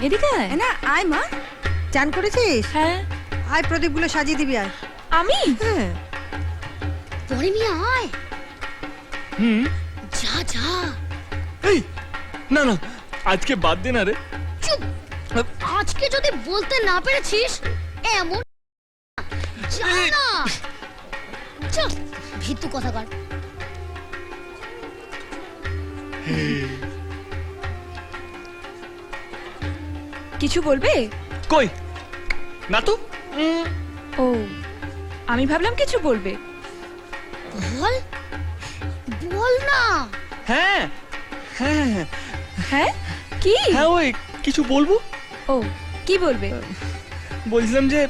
এদিকে আয়। না আয় মা, চান করেছিস? হ্যাঁ। আয় প্রদীপগুলো সাজিয়ে দিবি আয়। আমি? হ্যাঁ পরে মিয়া আয়। যা যা। এই না না, আজকে বাদ দে না রে। চুপ। আজকে যদি বলতে না পেরেছিস এমন যা না। চল ভিতু কথা কর। কিছু বলবে? কই না তো। ও, আমি ভাবলাম কিছু বলবে। বল বল না। হ্যাঁ হ্যাঁ হ্যাঁ হ্যাঁ কি? হ্যাঁ, ওই কিছু বলবো। ও, কি বলবে? বলছিলাম যে,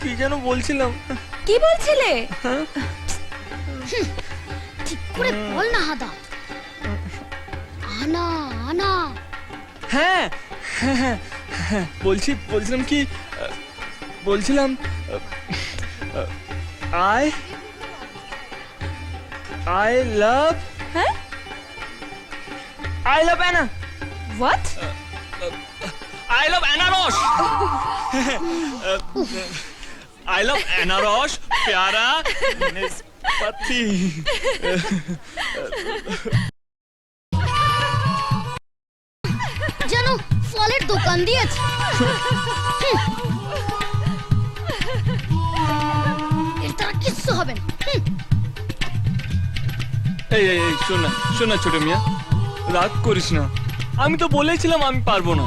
কি যেন বলছিলাম। কি বলছিলে? ঠিক করে বল না হাদা। আনা আনা। হ্যাঁ হ্যাঁ হ্যাঁ হ্যাঁ, বলছিলাম কি, বলছিলাম I love হ্যাঁ? I love Anna. What? I love Anna Rosh. I love Anna Rosh. प्यारा निस्पति. যেন ফলের দোকান দিয়েছে। এর দ্বারা কিচ্ছু হবে না। এই এই এই, শোন না ছোট মিয়া, রাগ করিস না। আমি তো বলেছিলাম আমি পারবো না।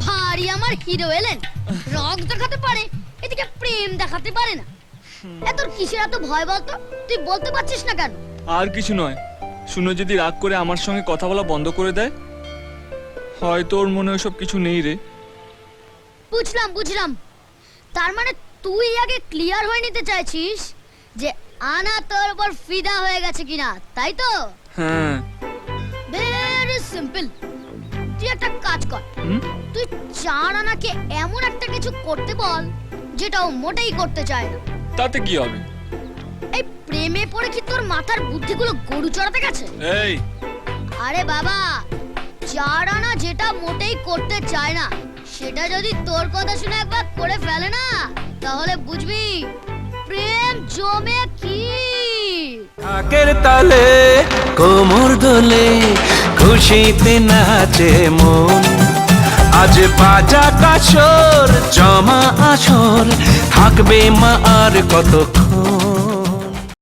ভারী আমার হিরো এলেন, রক দেখাতে পারে, এদিকে প্রেম দেখাতে পারে না। এত কিসের এত ভয় বলতো? তুই বলতে পারছিস না কেন? আর কিছু নয়, শুনো যদি রাগ করে আমার সঙ্গে কথা বলা বন্ধ করে দেয়, হয়তো ওর মনে ওসব কিছু নেই রে। বুঝলাম। তার মানে তুই আগে ক্লিয়ার হয়ে নিতে চাইছিস যে আনা তোর উপর ফিদা হয়ে গেছে কিনা, তাই তো? হ্যাঁ। Very simple. তুই একটা কাজ কর, তুই চার আনাকে এমন একটা কিছু করতে বল যেটা ও মোটেই করতে চায় না। তাতে কি হবে? এই প্রেমে পড়ে কি তোর মাথার বুদ্ধিগুলো গরু চড়াতে গেছে? এই আরে বাবা, চার আনা যেটা মোটেই করতে চায় না সেটা যদি তোর কথা শুনে একবার করে ফেলে না, তাহলে বুঝবি প্রেম জমে কি। ঢাকের তালে কোমর দোলে খুশিতে নাচে মন, আজ বাজা কাসর জমা আসর থাকবে মা আর কতক্ষণ।